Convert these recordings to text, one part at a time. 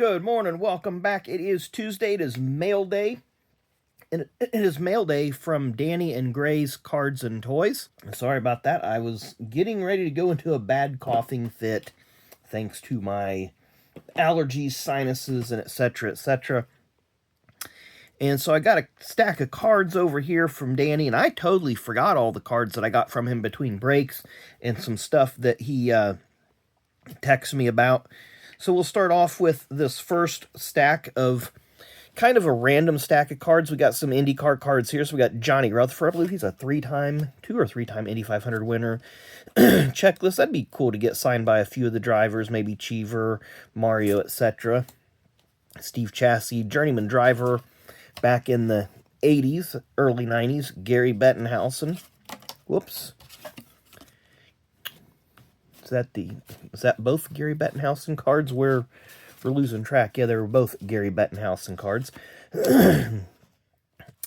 Good morning, welcome back. It is Tuesday, it is mail day, and it is mail day from Danny and Gray's Cards and Toys. Sorry about that, I was getting ready to go into a bad coughing fit, thanks to my allergies, sinuses, and etc., etc. And so I got a stack of cards over here from Danny, and I totally forgot all the cards that I got from him between breaks, and some stuff that he texted me about. So we'll start off with this first stack of kind of a random stack of cards. We got some IndyCar cards here. So we got Johnny Rutherford. I believe he's a two or three-time Indy 500 winner. Checklist. That'd be cool to get signed by a few of the drivers, maybe Cheever, Mario, etc. Steve Chassis, journeyman driver back in the 80s, early 90s. Gary Bettenhausen. Whoops. Is that both Gary Bettenhausen cards? We're losing track. Yeah, they were both Gary Bettenhausen cards.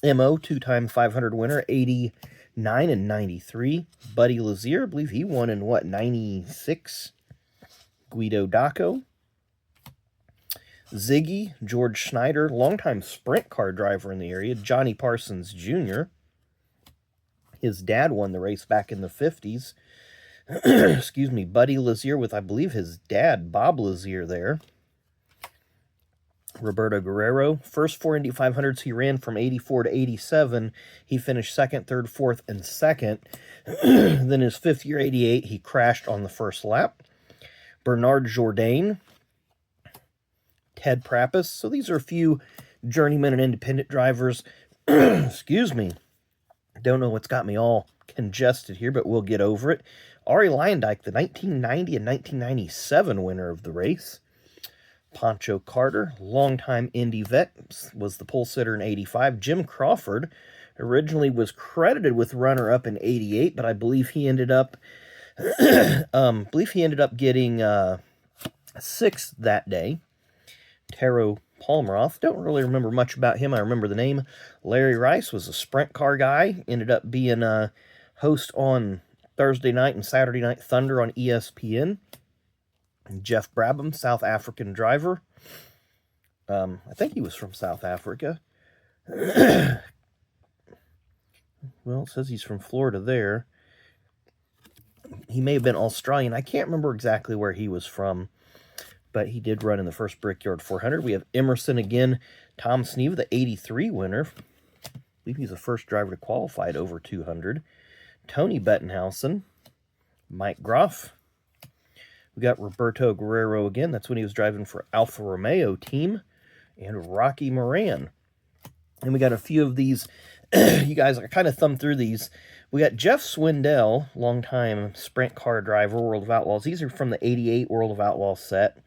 MO, two-time 500 winner, 89 and 93. Buddy Lazier, I believe he won in, 96? Guido Daco. Ziggy, George Schneider, longtime sprint car driver in the area. Johnny Parsons Jr. His dad won the race back in the 50s. Excuse me, Buddy Lazier with, I believe, his dad, Bob Lazier, there. Roberto Guerrero, first four Indy 500s he ran from 84 to 87. He finished second, third, fourth, and second. Then his fifth year, 88, he crashed on the first lap. Bernard Jourdain, Ted Prappis. So these are a few journeyman and independent drivers. Excuse me. Don't know what's got me all congested here, but we'll get over it. Arie Luyendyk, the 1990 and 1997 winner of the race. Pancho Carter, longtime Indy vet, was the pole sitter in 85. Jim Crawford originally was credited with runner-up in 88, but I believe he ended up getting sixth that day. Taro Palmroth, don't really remember much about him. I remember the name. Larry Rice was a sprint car guy, ended up being a host on Thursday night and Saturday Night Thunder on ESPN. Jeff Brabham, South African driver. I think he was from South Africa. Well, it says he's from Florida there. He may have been Australian. I can't remember exactly where he was from, but he did run in the first Brickyard 400. We have Emerson again. Tom Sneva, the 83 winner. I believe he's the first driver to qualify at over 200. Tony Bettenhausen. Mike Groff. We got Roberto Guerrero again. That's when he was driving for Alfa Romeo team. And Rocky Moran. And we got a few of these. You guys, I kind of thumbed through these. We got Jeff Swindell, longtime sprint car driver, World of Outlaws. These are from the 88 World of Outlaws set.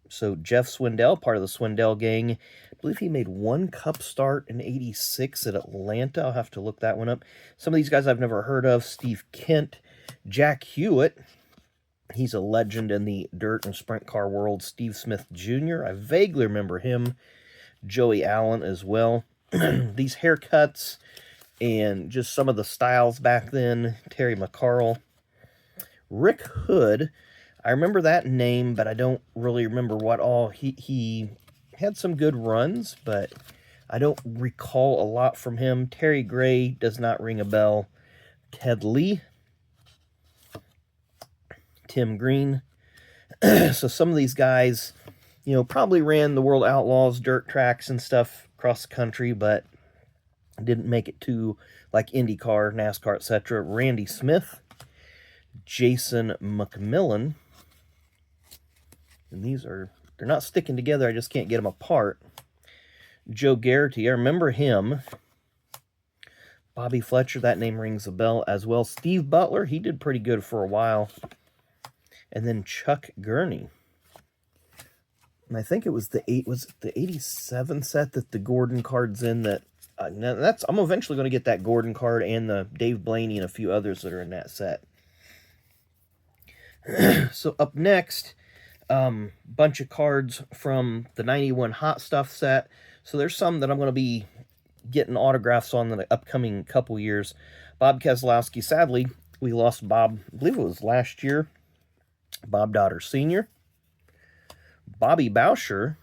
So Jeff Swindell, part of the Swindell gang. I believe he made one cup start in 86 at Atlanta. I'll have to look that one up. Some of these guys I've never heard of. Steve Kent, Jack Hewitt. He's a legend in the dirt and sprint car world. Steve Smith Jr. I vaguely remember him. Joey Allen as well. These haircuts and just some of the styles back then. Terry McCarl. Rick Hood. I remember that name, but I don't really remember what all. He had some good runs, but I don't recall a lot from him. Terry Gray does not ring a bell. Ted Lee. Tim Green. So some of these guys, probably ran the World Outlaws dirt tracks and stuff across the country, but didn't make it to like IndyCar, NASCAR, etc. Randy Smith. Jason McMillan. And they're not sticking together. I just can't get them apart. Joe Garrity, I remember him. Bobby Fletcher, that name rings a bell as well. Steve Butler, he did pretty good for a while. And then Chuck Gurney. And I think it was the 87 set that the Gordon card's in that. I'm eventually going to get that Gordon card and the Dave Blaney and a few others that are in that set. So up next, bunch of cards from the 91 Hot Stuff set. So there's some that I'm going to be getting autographs on in the upcoming couple years. Bob Keselowski, sadly, we lost Bob, I believe it was last year. Bob Dotter Sr. Bobby Boucher,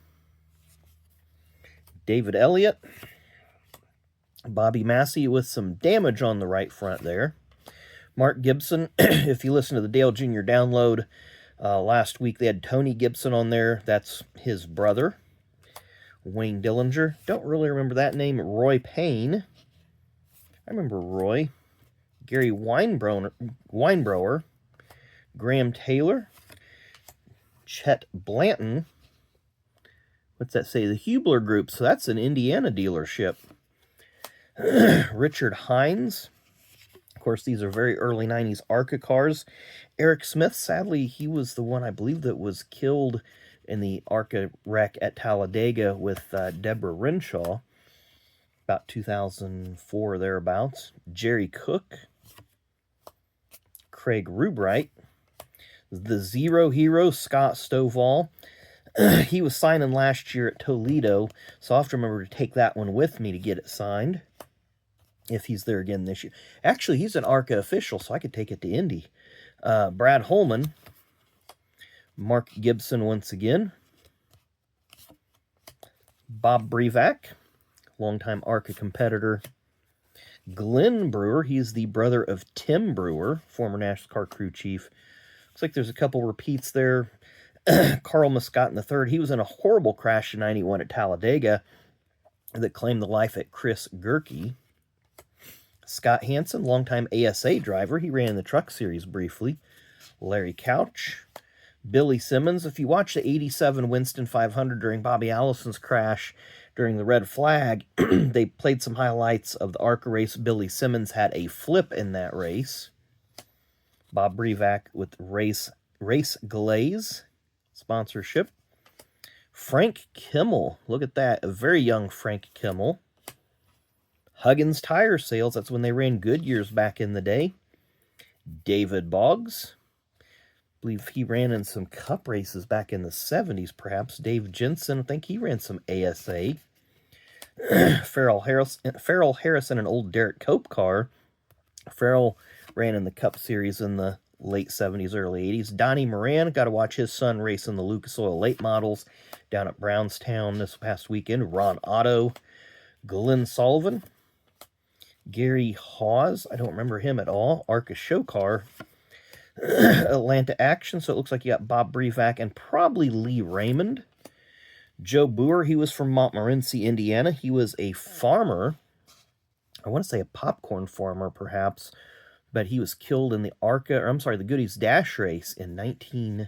David Elliott, Bobby Massey with some damage on the right front there. Mark Gibson, if you listen to the Dale Jr. download last week, they had Tony Gibson on there. That's his brother. Wayne Dillinger. Don't really remember that name. Roy Payne. I remember Roy. Gary Weinbrower. Graham Taylor. Chet Blanton. What's that say? The Hubler Group. So that's an Indiana dealership. Richard Hines. Of course, these are very early 90s ARCA cars. Eric Smith, sadly, he was the one I believe that was killed in the ARCA wreck at Talladega with Deborah Renshaw, about 2004 thereabouts. Jerry Cook, Craig Rubright, the Zero Hero, Scott Stovall. He was signing last year at Toledo, so I'll have to remember to take that one with me to get it signed, if he's there again this year. Actually, he's an ARCA official, so I could take it to Indy. Brad Holman, Mark Gibson once again, Bob Brevac, longtime ARCA competitor, Glenn Brewer, he's the brother of Tim Brewer, former NASCAR crew chief. Looks like there's a couple repeats there. Carl Muscat III, he was in a horrible crash in 91 at Talladega that claimed the life of Chris Gerke. Scott Hansen, longtime ASA driver, he ran in the Truck Series briefly. Larry Couch, Billy Simmons. If you watch the 87 Winston 500 during Bobby Allison's crash during the red flag, they played some highlights of the ARCA race. Billy Simmons had a flip in that race. Bob Brevac with Race Glaze sponsorship. Frank Kimmel, look at that, a very young Frank Kimmel. Huggins Tire Sales, that's when they ran Goodyears back in the day. David Boggs, I believe he ran in some cup races back in the 70s, perhaps. Dave Jensen, I think he ran some ASA. Farrell Harrison, an old Derek Cope car. Farrell ran in the Cup Series in the late 70s, early 80s. Donnie Moran, got to watch his son race in the Lucas Oil late models down at Brownstown this past weekend. Ron Otto, Glenn Sullivan, Gary Hawes, I don't remember him at all. ARCA show car. Atlanta Action, so it looks like you got Bob Brevac and probably Lee Raymond. Joe Boer, he was from Montmorency, Indiana. He was a farmer. I want to say a popcorn farmer, perhaps. But he was killed in the ARCA, or I'm sorry, the Goodies Dash race in 93?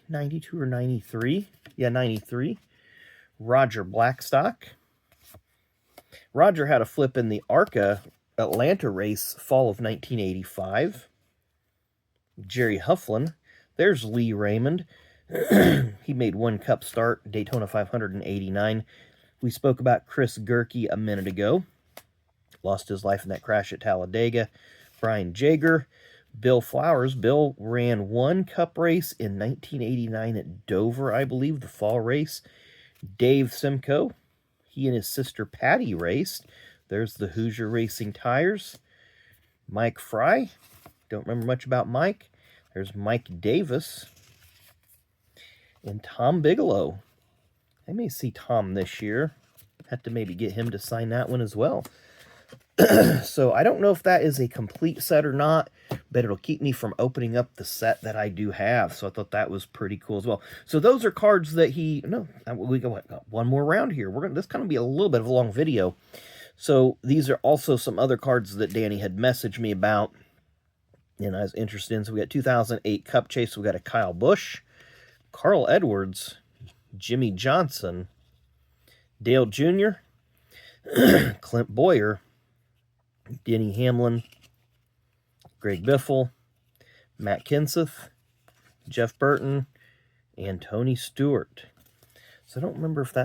92 or 93? Yeah, 93. Roger Blackstock. Roger had a flip in the ARCA Atlanta race fall of 1985. Jerry Hufflin. There's Lee Raymond. He made one cup start, Daytona 589. We spoke about Chris Gerke a minute ago. Lost his life in that crash at Talladega. Brian Jager. Bill Flowers. Bill ran one cup race in 1989 at Dover, I believe, the fall race. Dave Simcoe. He and his sister Patty raced. There's the Hoosier Racing Tires. Mike Fry. Don't remember much about Mike. There's Mike Davis. And Tom Bigelow. I may see Tom this year. Have to maybe get him to sign that one as well. So I don't know if that is a complete set or not, but it'll keep me from opening up the set that I do have. So I thought that was pretty cool as well. So those are cards that we got one more round here. This kind of be a little bit of a long video. So these are also some other cards that Danny had messaged me about and I was interested in. So we got 2008 Cup Chase. We got a Kyle Busch, Carl Edwards, Jimmy Johnson, Dale Jr., Clint Boyer, Denny Hamlin, Greg Biffle, Matt Kenseth, Jeff Burton, and Tony Stewart. So I don't remember if they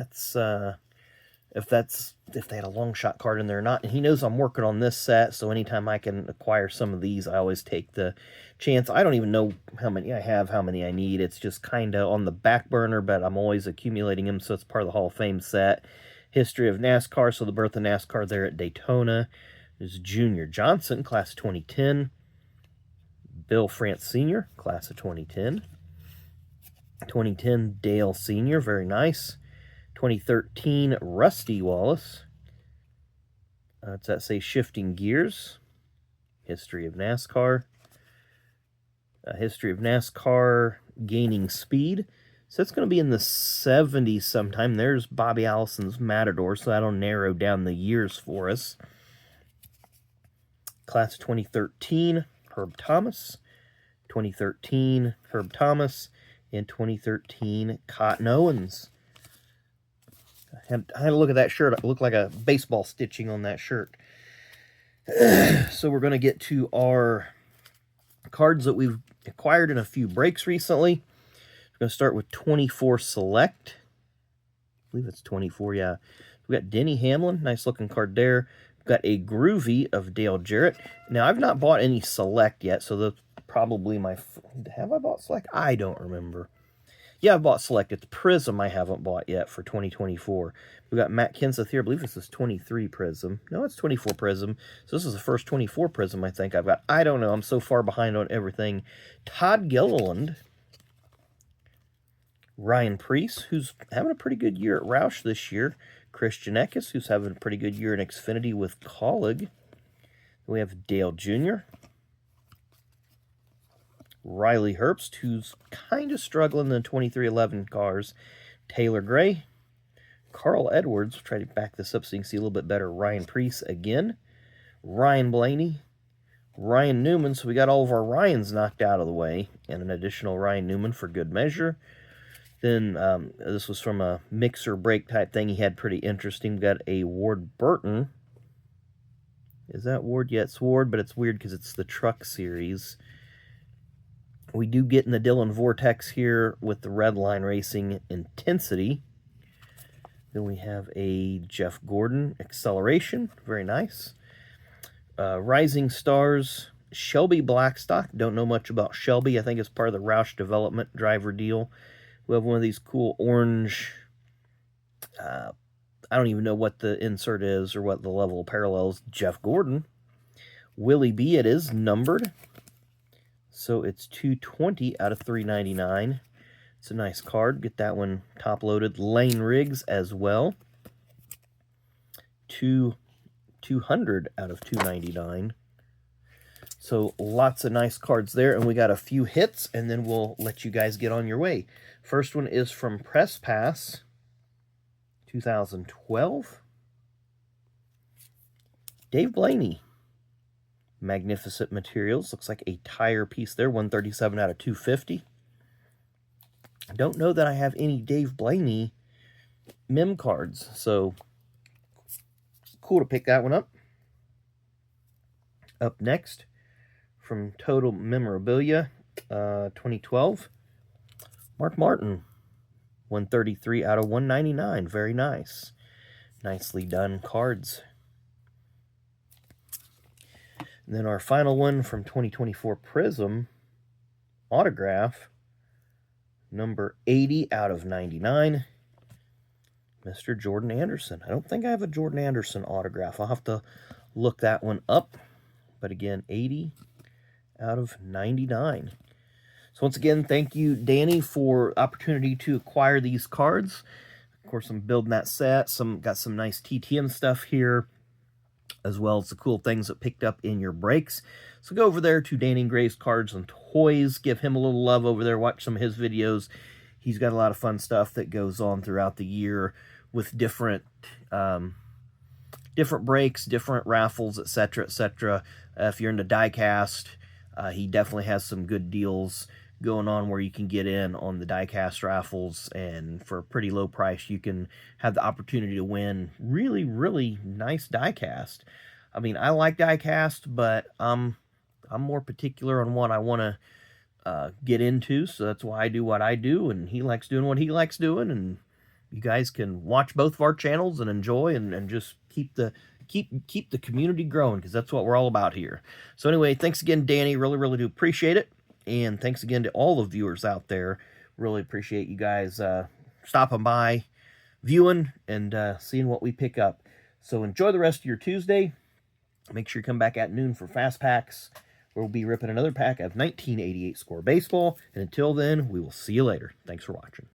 had a long shot card in there or not. And he knows I'm working on this set, so anytime I can acquire some of these, I always take the chance. I don't even know how many I have, how many I need. It's just kind of on the back burner, but I'm always accumulating them, so it's part of the Hall of Fame set. History of NASCAR, so the birth of NASCAR there at Daytona. There's Junior Johnson, class of 2010. Bill France Sr., class of 2010. 2010 Dale Sr., very nice. 2013 Rusty Wallace. Does that say Shifting Gears? History of NASCAR. History of NASCAR Gaining Speed. So it's going to be in the 70s sometime. There's Bobby Allison's Matador, so that'll narrow down the years for us. Class 2013, Herb Thomas. 2013, Herb Thomas. And 2013, Cotton Owens. I had to look at that shirt. It looked like a baseball stitching on that shirt. So we're going to get to our cards that we've acquired in a few breaks recently. We're going to start with 24 Select. I believe it's 24, yeah. We've got Denny Hamlin, nice looking card there. We've got a Groovy of Dale Jarrett. Now, I've not bought any Select yet, so that's probably my... Have I bought Select? I don't remember. Yeah, I've bought Select. It's Prism I haven't bought yet for 2024. We've got Matt Kenseth here. I believe this is 23 Prism. No, it's 24 Prism. So this is the first 24 Prism I think I've got. I don't know. I'm so far behind on everything. Todd Gilliland. Ryan Preece, who's having a pretty good year at Roush this year. Christian Eckes, who's having a pretty good year in Xfinity with Colleague. We have Dale Jr., Riley Herbst, who's kind of struggling in the 2311 cars. Taylor Gray. Carl Edwards. We'll try to back this up so you can see a little bit better. Ryan Preece again. Ryan Blaney. Ryan Newman. So we got all of our Ryans knocked out of the way. And an additional Ryan Newman for good measure. Then this was from a mixer break type thing he had, pretty interesting. We got a Ward Burton. Is that Ward? Yeah, it's Ward, but it's weird because it's the truck series. We do get in the Dylan Vortex here with the Red Line Racing Intensity. Then we have a Jeff Gordon Acceleration. Very nice. Rising Stars, Shelby Blackstock. Don't know much about Shelby. I think it's part of the Roush Development driver deal. We have one of these cool orange... I don't even know what the insert is or what the level of parallels. Jeff Gordon. Willie B, it is numbered. So it's 220 out of 399. It's a nice card. Get that one top loaded. Lane Riggs as well. 200 out of 299. So lots of nice cards there. And we got a few hits, and then we'll let you guys get on your way. First one is from Press Pass 2012. Dave Blaney. Magnificent Materials. Looks like a tire piece there. 137 out of 250. I don't know that I have any Dave Blaney mem cards, so cool to pick that one up. Up next, from Total Memorabilia 2012, Mark Martin. 133 out of 199. Very nice. Nicely done cards. And then our final one from 2024 Prism, autograph, number 80 out of 99, Mr. Jordan Anderson. I don't think I have a Jordan Anderson autograph. I'll have to look that one up. But again, 80 out of 99. So once again, thank you, Danny, for opportunity to acquire these cards. Of course, I'm building that set. Got some nice TTM stuff here, as well as the cool things that picked up in your breaks. So go over there to Danny Gray's Cards and Toys. Give him a little love over there. Watch some of his videos. He's got a lot of fun stuff that goes on throughout the year with different breaks, different raffles, etc., etc. If you're into diecast, he definitely has some good deals going on where you can get in on the diecast raffles, and for a pretty low price you can have the opportunity to win really, really nice diecast. I mean, I like diecast, but I'm more particular on what I want to get into, so that's why I do what I do, and he likes doing what he likes doing, and you guys can watch both of our channels and enjoy and just keep the community growing, because that's what we're all about here. So anyway, thanks again, Danny. Really, really do appreciate it. And thanks again to all the viewers out there. Really appreciate you guys stopping by, viewing, and seeing what we pick up. So enjoy the rest of your Tuesday. Make sure you come back at noon for Fast Packs. we'll be ripping another pack of 1988 Score Baseball. And until then, we will see you later. Thanks for watching.